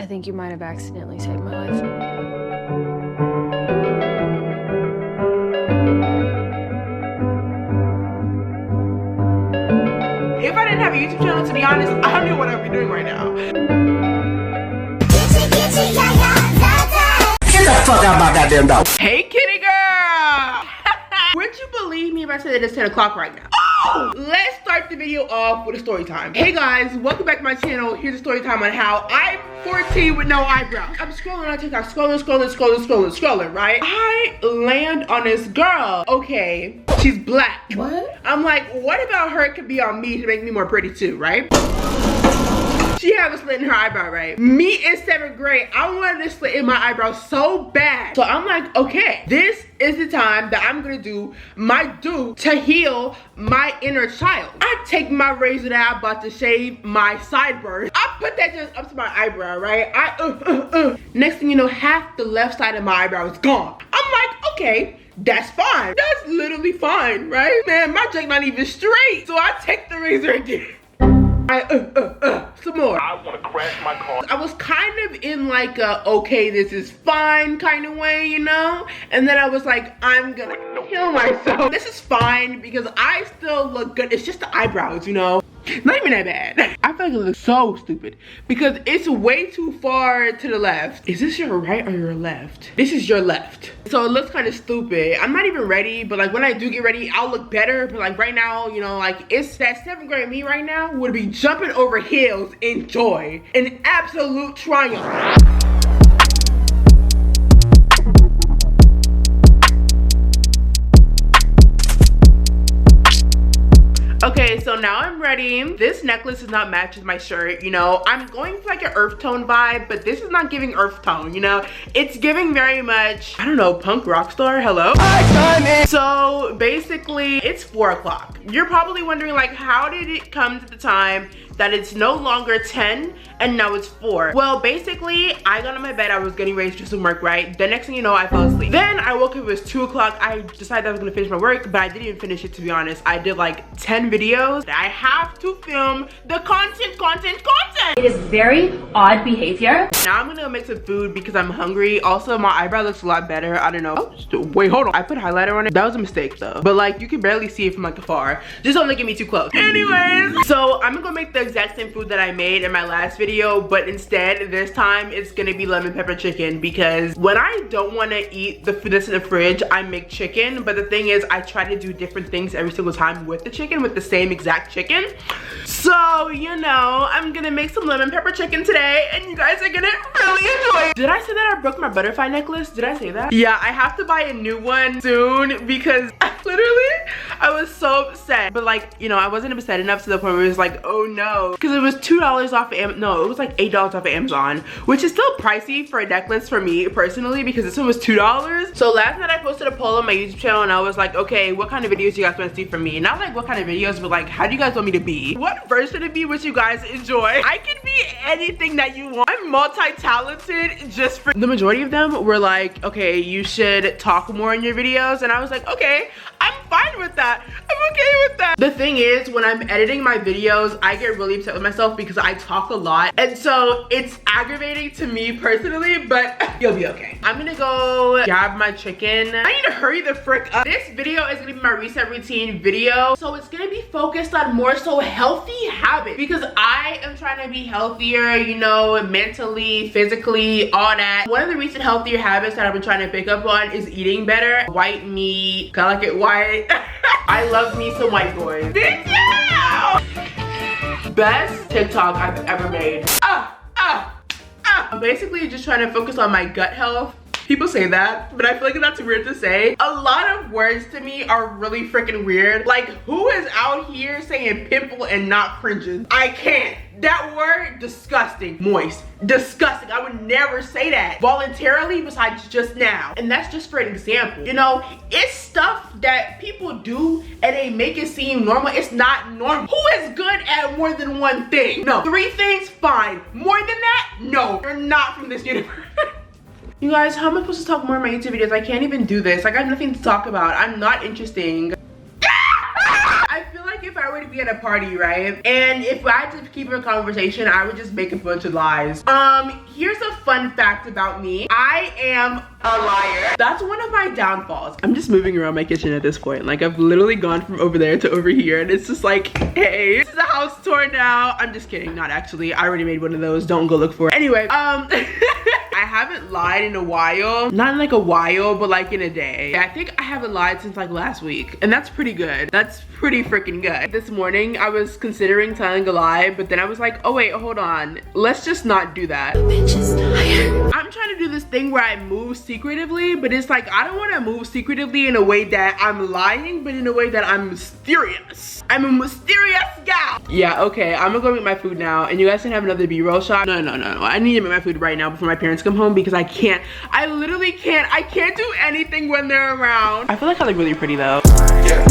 I think you might have accidentally saved my life. If I didn't have a YouTube channel, to be honest, I don't know what I'd be doing right now. Get the fuck out of my goddamn dog. Hey, kitty girl! Would you believe me if I said that it's 10 o'clock right now? Oh! Let's start the video off with a story time. Hey guys, welcome back to my channel. Here's a story time on how I'm 14 with no eyebrows. I'm scrolling on TikTok, scrolling, right? I land on this girl. Okay, she's black. What? I'm like, what about her could be on me to make me more pretty too, right? She had a slit in her eyebrow, right? Me in 7th grade, I wanted this slit in my eyebrow so bad. So I'm like, okay, this is the time that I'm gonna do my due to heal my inner child. I take my razor that I'm about to shave my sideburns. I put that just up to my eyebrow, right? Next thing you know, half the left side of my eyebrow is gone. I'm like, okay, that's fine. That's literally fine, right? Man, my junk not even straight. So I take the razor again. Some more. I want to crash my car. I was kind of in like a, okay, this is fine kind of way, you know? And then I was like, I'm gonna kill myself. This is fine because I still look good. It's just the eyebrows, you know? Not even that bad. I feel like it looks so stupid because it's way too far to the left. Is this your right or your left? This is your left. So it looks kind of stupid. I'm not even ready, but like when I do get ready, I'll look better. But like right now, you know, like it's that 7th grade me right now would be jumping over hills in joy, in absolute triumph. Okay, so now I'm ready. This necklace does not match with my shirt, you know. I'm going for like an earth tone vibe, but this is not giving earth tone, you know. It's giving very much, I don't know, punk rock star, hello? So basically, it's 4 o'clock. You're probably wondering like, how did it come to the time that it's no longer 10 and now it's 4? Well, basically, I got on my bed, I was getting ready to do some work, right? The next thing you know, I fell asleep. Then I woke up, it was 2 o'clock. I decided I was gonna finish my work, but I didn't even finish it, to be honest. I did like 10 videos. I have to film the content. It is very odd behavior. Now I'm gonna go make some food because I'm hungry. Also, my eyebrow looks a lot better. I don't know. Oh, wait, hold on. I put highlighter on it. That was a mistake though. But like, you can barely see it from like afar. Just don't look at me too close. Anyways, so I'm gonna go make the exact same food that I made in my last video, but instead this time it's gonna be lemon pepper chicken because when I don't want to eat the food that's in the fridge, I make chicken. But the thing is, I try to do different things every single time with the chicken, with the same exact chicken. So, you know, I'm gonna make some lemon pepper chicken today and you guys are gonna really enjoy it. Did I say that I broke my butterfly necklace? Did I say that? Yeah, I have to buy a new one soon because literally I was so upset. But like, you know, I wasn't upset enough to the point where it was like, oh no. Because it was $2 off of no, it was like $8 off of Amazon, which is still pricey for a necklace for me personally because this one was $2. So last night I posted a poll on my YouTube channel and I was like, okay, what kind of videos do you guys want to see from me? Not like what kind of videos, but like, how do you guys want me to be? What version of me would you guys enjoy? I can be anything that you want. I'm multi-talented. Just for the majority of them were like, okay, you should talk more in your videos, and I was like, okay, I'm fine with that. I'm okay with that. The thing is, when I'm editing my videos, I get really upset with myself because I talk a lot, and so it's aggravating to me personally, but you'll be okay. I'm gonna go grab my chicken. I need to hurry the frick up. This video is gonna be my reset routine video, so it's gonna be focused on more so healthy habits because I am trying to be healthier, you know, mentally, physically, all that. One of the recent healthier habits that I've been trying to pick up on is eating better. White meat, I like it white. I love me some white boys. Thank you! Best TikTok I've ever made. I'm basically just trying to focus on my gut health. People say that, but I feel like that's weird to say. A lot of words to me are really freaking weird. Like, who is out here saying pimple and not fringes? I can't. That word, disgusting. Moist, disgusting. I would never say that voluntarily besides just now. And that's just for an example. You know, it's stuff that people do and they make it seem normal. It's not normal. Who is good at more than one thing? No. 3 things, fine. More than that, no. You're not from this universe. You guys, how am I supposed to talk more in my YouTube videos? I can't even do this. Like, I have nothing to talk about. I'm not interesting. I feel like if I were to be at a party, right? And if I had to keep a conversation, I would just make a bunch of lies. Here's a fun fact about me. I am a liar. That's one of my downfalls. I'm just moving around my kitchen at this point. Like, I've literally gone from over there to over here, and it's just like, hey, this is a house tour now. I'm just kidding, not actually. I already made one of those. Don't go look for it. Anyway, I haven't lied in a while. Not in like a while, but like in a day. I think I haven't lied since like last week, and that's pretty good. That's pretty freaking good. This morning, I was considering telling a lie, but then I was like, oh wait, hold on. Let's just not do that. I'm trying to do this thing where I move secretively, but it's like, I don't want to move secretively in a way that I'm lying, but in a way that I'm mysterious. I'm a mysterious gal. Yeah, okay, I'm gonna go make my food now, and you guys can have another B-roll shot. No, I need to make my food right now before my parents come home, because I literally can't. I can't do anything when they're around. I feel like I look really pretty though. Yeah.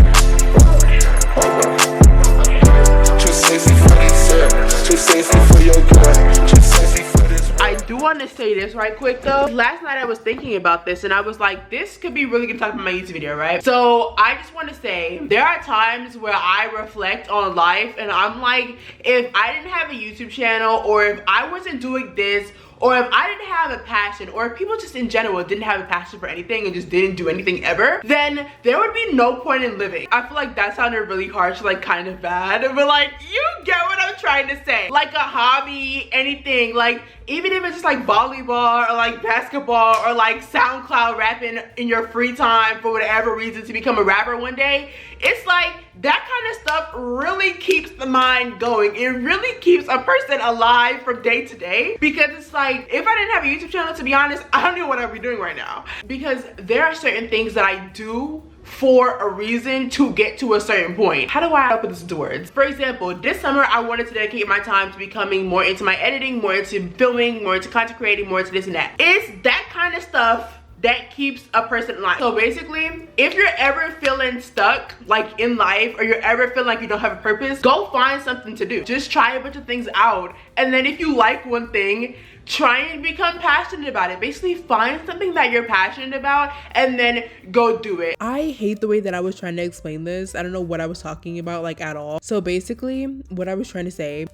Too sexy for this, too sexy for your girl, too sexy for this. I do want to say this right quick though. Last night I was thinking about this, and I was like, this could be really good to talk about my YouTube video, right? So I just want to say, there are times where I reflect on life, and I'm like, if I didn't have a YouTube channel, or if I wasn't doing this, or if I didn't have a passion, or if people just in general didn't have a passion for anything and just didn't do anything ever, then there would be no point in living. I feel like that sounded really harsh, like kind of bad, but like, you get what I'm trying to say. Like a hobby, anything, like even if it's just like volleyball or like basketball or like SoundCloud rapping in your free time for whatever reason to become a rapper one day, it's like that kind of stuff really keeps the mind going. It really keeps a person alive from day to day, because it's like, if I didn't have a YouTube channel, to be honest, I don't know what I'd be doing right now, because there are certain things that I do for a reason to get to a certain point. How do I put this into words? For example, this summer I wanted to dedicate my time to becoming more into my editing, more into filming, more into content creating, more into this and that. It's that kind of stuff that keeps a person alive. So basically, if you're ever feeling stuck like in life, or you're ever feeling like you don't have a purpose, go find something to do. Just try a bunch of things out, and then if you like one thing, try and become passionate about it. Basically, find something that you're passionate about and then go do it. I hate the way that I was trying to explain this. I don't know what I was talking about like at all. So basically, what I was trying to say,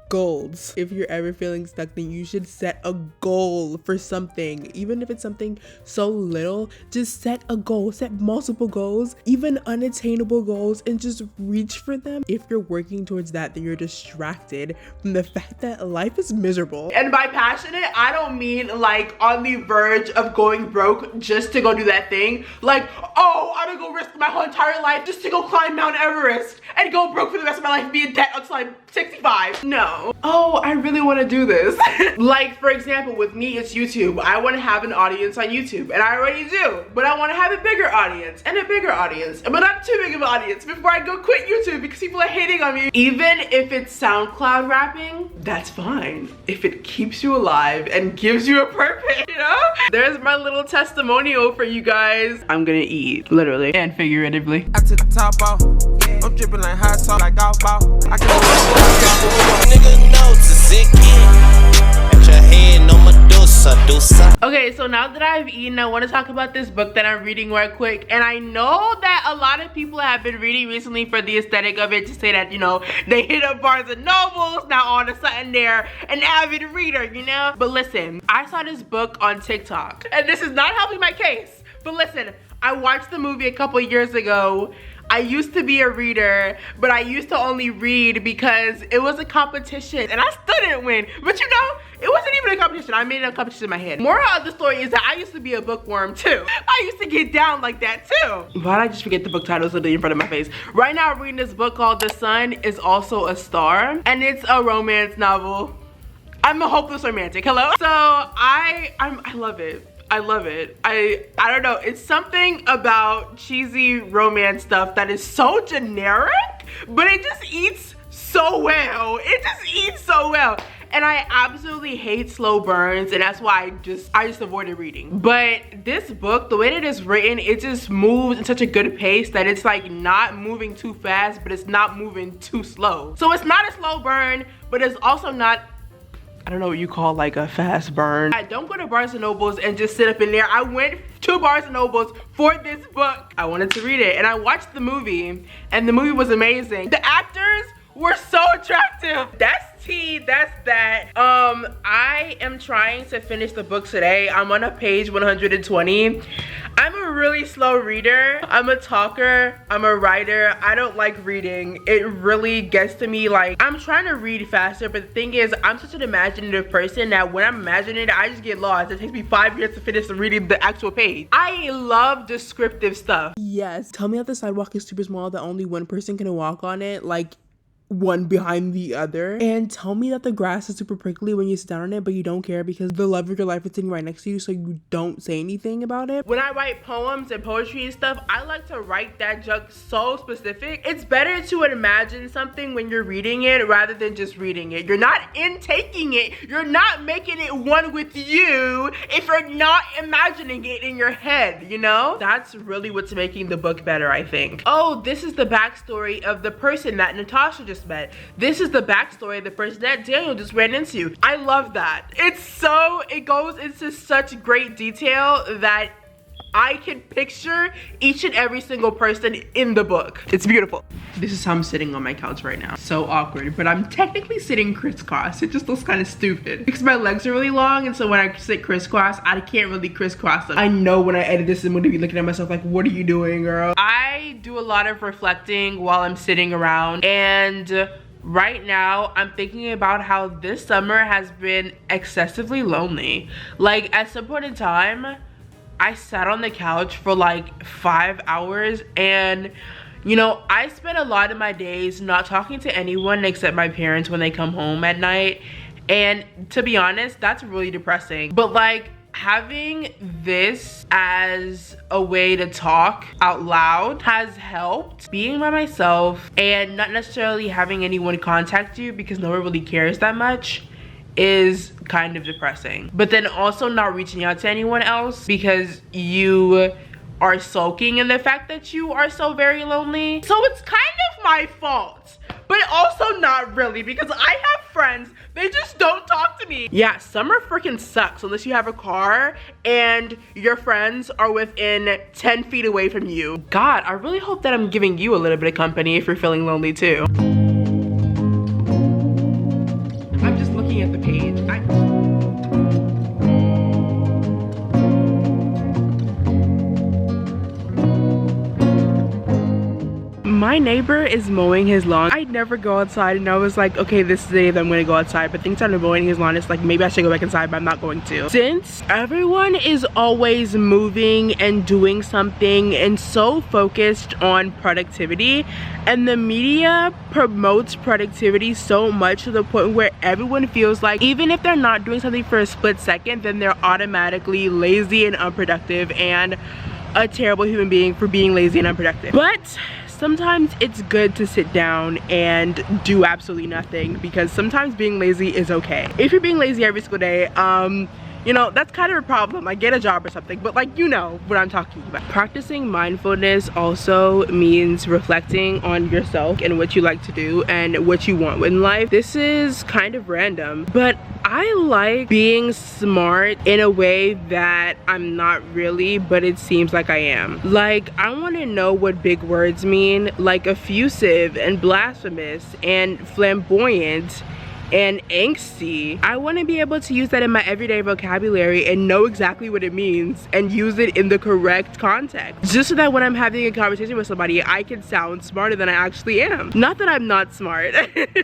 goals. If you're ever feeling stuck, then you should set a goal for something. Even if it's something so little, just set a goal, set multiple goals, even unattainable goals, and just reach for them. If you're working towards that, then you're distracted from the fact that life is miserable. And by passionate, I don't mean like on the verge of going broke just to go do that thing. Like, oh, I'm gonna go risk my whole entire life just to go climb Mount Everest and go broke for the rest of my life, be in debt until I'm 65. No. Oh, I really want to do this. Like, for example, with me, it's YouTube. I want to have an audience on YouTube, and I already do, but I want to have a bigger audience and a bigger audience, but not too big of an audience before I go quit YouTube because people are hating on me. Even if it's SoundCloud rapping, that's fine. If it keeps you alive and gives you a purpose, you know? There's my little testimonial for you guys. I'm gonna eat, literally and figuratively. I took the top off. I'm dripping like hot sauce, like golf ball. I can nigga know Titilope. Put your hand on Medusa. Okay, so now that I've eaten, I want to talk about this book that I'm reading right quick. And I know that a lot of people have been reading recently for the aesthetic of it, to say that, you know, they hit up Barnes and Nobles, now all of a sudden they're an avid reader, you know? But listen, I saw this book on TikTok, and this is not helping my case, but listen, I watched the movie a couple years ago. I used to be a reader, but I used to only read because it was a competition and I still didn't win. But you know, it wasn't even a competition. I made it a competition in my head. Moral of the story is that I used to be a bookworm too. I used to get down like that too. Why did I just forget the book title literally in front of my face? Right now I'm reading this book called The Sun Is Also a Star, and it's a romance novel. I'm a hopeless romantic, hello? So I love it. I love it. I don't know, it's something about cheesy romance stuff that is so generic, but it just eats so well. It just eats so well. And I absolutely hate slow burns, and that's why I just avoided reading. But this book, the way that it's written, it just moves in such a good pace that it's like not moving too fast, but it's not moving too slow. So it's not a slow burn, but it's also not I don't know what you call like a fast burn. I don't go to Barnes and Nobles and just sit up in there. I went to Barnes and Nobles for this book. I wanted to read it and I watched the movie and the movie was amazing. The actors were so attractive. That's tea, that's that. I am trying to finish the book today. I'm on a page 120. I'm a really slow reader. I'm a talker, I'm a writer. I don't like reading. It really gets to me. Like, I'm trying to read faster, but the thing is, I'm such an imaginative person that when I'm imagining it, I just get lost. It takes me 5 years to finish reading the actual page. I love descriptive stuff. Yes. Tell me that the sidewalk is super small that only one person can walk on it, like one behind the other. And tell me that the grass is super prickly when you sit down on it, but you don't care because the love of your life is sitting right next to you, so you don't say anything about it. When I write poems and poetry and stuff, I like to write that junk so specific. It's better to imagine something when you're reading it rather than just reading it. You're not intaking it. You're not making it one with you if you're not imagining it in your head, you know? That's really what's making the book better, I think. Oh, this is the backstory of the person that Natasha just met. This is the backstory of the person that Daniel just ran into. I love that. It goes into such great detail that I can picture each and every single person in the book. It's beautiful. This is how I'm sitting on my couch right now. So awkward, but I'm technically sitting crisscross. It just looks kind of stupid because my legs are really long, and so when I sit crisscross, I can't really crisscross them. I know when I edit this, I'm gonna be looking at myself like, what are you doing, girl? I do a lot of reflecting while I'm sitting around, and right now I'm thinking about how this summer has been excessively lonely. Like, at some point in time, I sat on the couch for like 5 hours, and you know, I spent a lot of my days not talking to anyone except my parents when they come home at night, and to be honest, that's really depressing. But like, having this as a way to talk out loud has helped. Being by myself and not necessarily having anyone contact you because no one really cares that much is kind of depressing. But then also not reaching out to anyone else because you are sulking in the fact that you are so very lonely. So it's kind of my fault, but also not really, because I have friends, they just don't talk to me. Yeah, summer freaking sucks unless you have a car and your friends are within 10 feet away from you. God, I really hope that I'm giving you a little bit of company if you're feeling lonely too. I'm just looking at the page. My neighbor is mowing his lawn. I never go outside, and I was like, okay, this is the day that I'm gonna go outside, but things started mowing his lawn. It's like, maybe I should go back inside, but I'm not going to. Since everyone is always moving and doing something and so focused on productivity, and the media promotes productivity so much to the point where everyone feels like even if they're not doing something for a split second, then they're automatically lazy and unproductive and a terrible human being for being lazy and unproductive. But sometimes it's good to sit down and do absolutely nothing, because sometimes being lazy is okay. If you're being lazy every single day, you know, that's kind of a problem. Like, get a job or something, but like, you know what I'm talking about. Practicing mindfulness also means reflecting on yourself and what you like to do and what you want in life. This is kind of random, but I like being smart in a way that I'm not really, but it seems like I am. Like, I want to know what big words mean, like effusive and blasphemous and flamboyant and angsty. I want to be able to use that in my everyday vocabulary and know exactly what it means and use it in the correct context, just so that when I'm having a conversation with somebody, I can sound smarter than I actually am. Not that I'm not smart.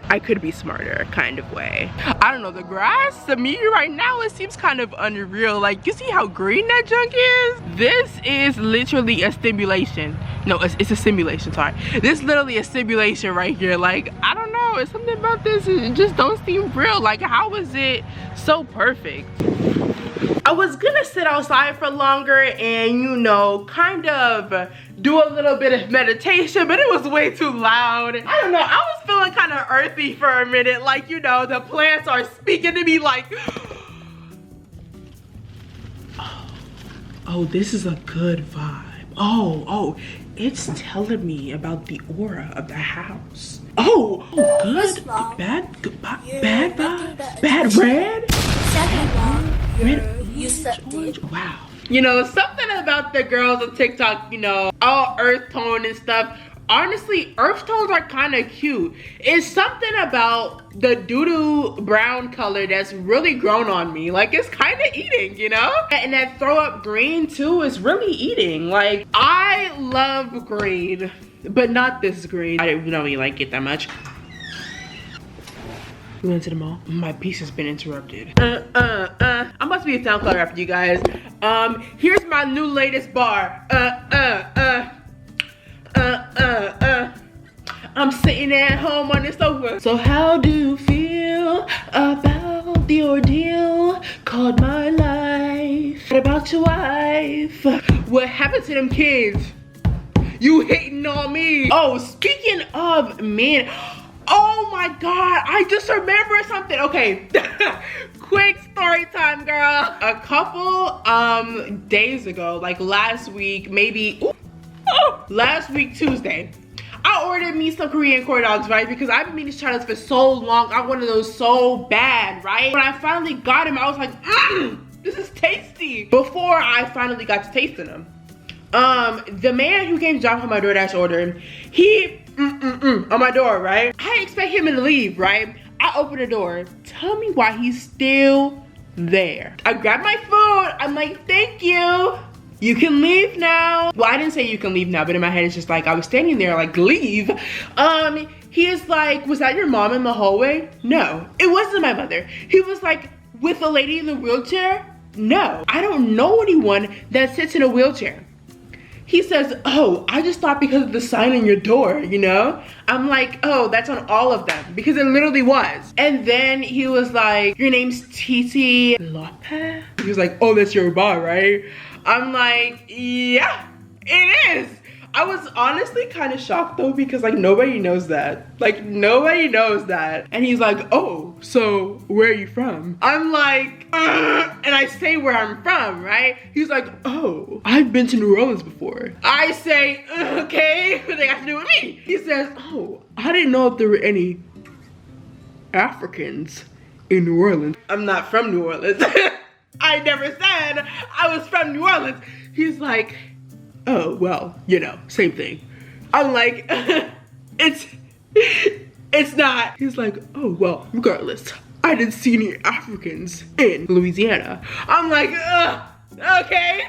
I could be smarter, kind of way. I don't know, the grass to me right now, it seems kind of unreal. Like, you see how green that junk is? This is literally a stimulation. No, it's a simulation, sorry. This is literally a simulation right here. Like, I don't know, it's something about this, it just don't seem real. Like, how is it so perfect? I was gonna sit outside for longer and, you know, kind of do a little bit of meditation, but it was way too loud. I don't know, I was feeling kind of earthy for a minute. Like, you know, the plants are speaking to me like, oh, this is a good vibe. Oh, it's telling me about the aura of the house. Oh, good. Bad red? Red, wow. You know, something about the girls on TikTok, you know, all earth tone and stuff. Honestly, earth tones are kind of cute. It's something about the doo-doo brown color that's really grown on me. Like, it's kind of eating, you know? And that throw up green too is really eating. Like, I love green, but not this green. I don't really like it that much. We went to the mall. My piece has been interrupted. I must be a SoundCloud rapper, you guys. Here's my new latest bar. I'm sitting at home on the sofa. So how do you feel about the ordeal called my life? What about your wife? What happened to them kids? You hating on me? Oh, speaking of men. Oh my God, I just remembered something. Okay, quick story time, girl. A couple days ago, like last week, maybe, last week Tuesday, I ordered me some Korean corn dogs, right? Because I've been meaning to try this for so long. I wanted those so bad, right? When I finally got them, I was like, this is tasty. Before I finally got to tasting them, the man who came to drop off my DoorDash order, he on my door, right? I didn't expect him to leave, right? I open the door. Tell me why he's still there. I grabbed my food. I'm like, thank you. You can leave now. Well, I didn't say you can leave now, but in my head it's just like I was standing there like, leave. He is like, was that your mom in the hallway? No, it wasn't my mother. He was like, with a lady in the wheelchair? No, I don't know anyone that sits in a wheelchair. He says, oh, I just thought because of the sign on your door, you know? I'm like, oh, that's on all of them, because it literally was. And then he was like, your name's Titilope? He was like, oh, that's your bar, right? I'm like, yeah, it is. I was honestly kind of shocked though, because like nobody knows that. Like nobody knows that. And he's like, oh, so where are you from? I'm like, and I say where I'm from, right? He's like, oh, I've been to New Orleans before. I say, okay, what they got to do with me? He says, oh, I didn't know if there were any Africans in New Orleans. I'm not from New Orleans. I never said I was from New Orleans. He's like, oh, well, you know, same thing. I'm like, it's not. He's like, oh, well, regardless, I didn't see any Africans in Louisiana. I'm like, okay.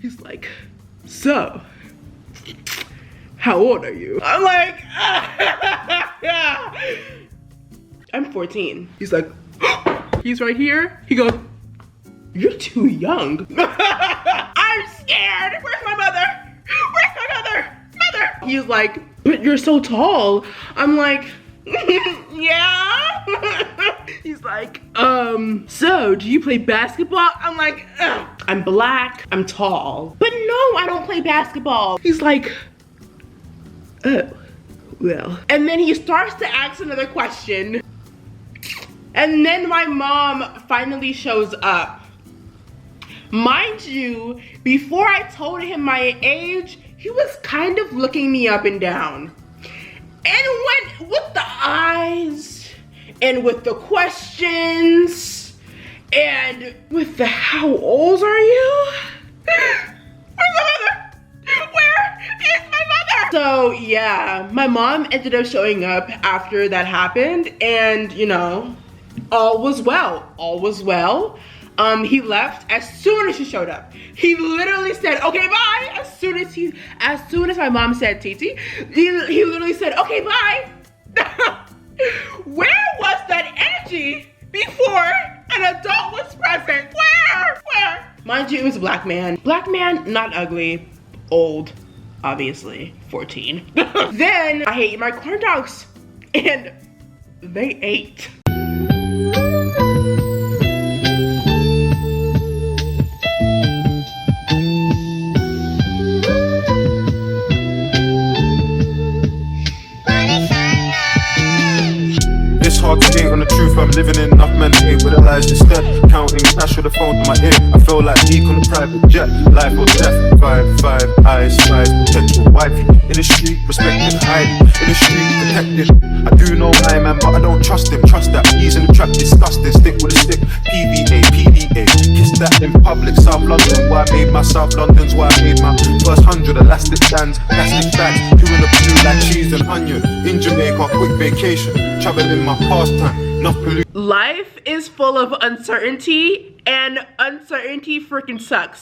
He's like, so, how old are you? I'm like, I'm 14. He's like, he's right here. He goes, you're too young. I'm scared. Where's my mother? Where's my mother? Mother. He's like, but you're so tall. I'm like, yeah. He's like, so do you play basketball? I'm like, I'm black, I'm tall. But no, I don't play basketball. He's like, oh, well. And then he starts to ask another question. And then my mom finally shows up. Mind you, before I told him my age, he was kind of looking me up and down. And with the eyes, and with the questions, and with the how old are you? Where's my mother? Where is my mother? So yeah, my mom ended up showing up after that happened, and you know, all was well, all was well. He left as soon as she showed up. He literally said, okay, bye. As soon as my mom said Titi, he literally said, okay, bye. Where was that energy before an adult was present? Where? Mind you, it was a black man. Black man, not ugly, old, obviously, 14. Then I ate my corn dogs and they ate. Hard to hate on the truth, I'm living in enough men to hate with a lie. eyes instead. Counting cash with the phone to my ear. I feel like Meek on a private jet. Life or death. 5 eyes, size, potential wifey. In the street, respected, highly. In the street, protected. I do know my man, but I don't trust him. Trust that he's in the trap, disgusting. Stick with a stick. PVA, PDA. Kiss that in public. South London, why I made my South London's why I made my first 100 elastic bands, plastic bags, doing the blue like cheese and onion. In Jamaica, quick vacation, traveling my pastime, not pollution. Life is full of uncertainty, and uncertainty freaking sucks.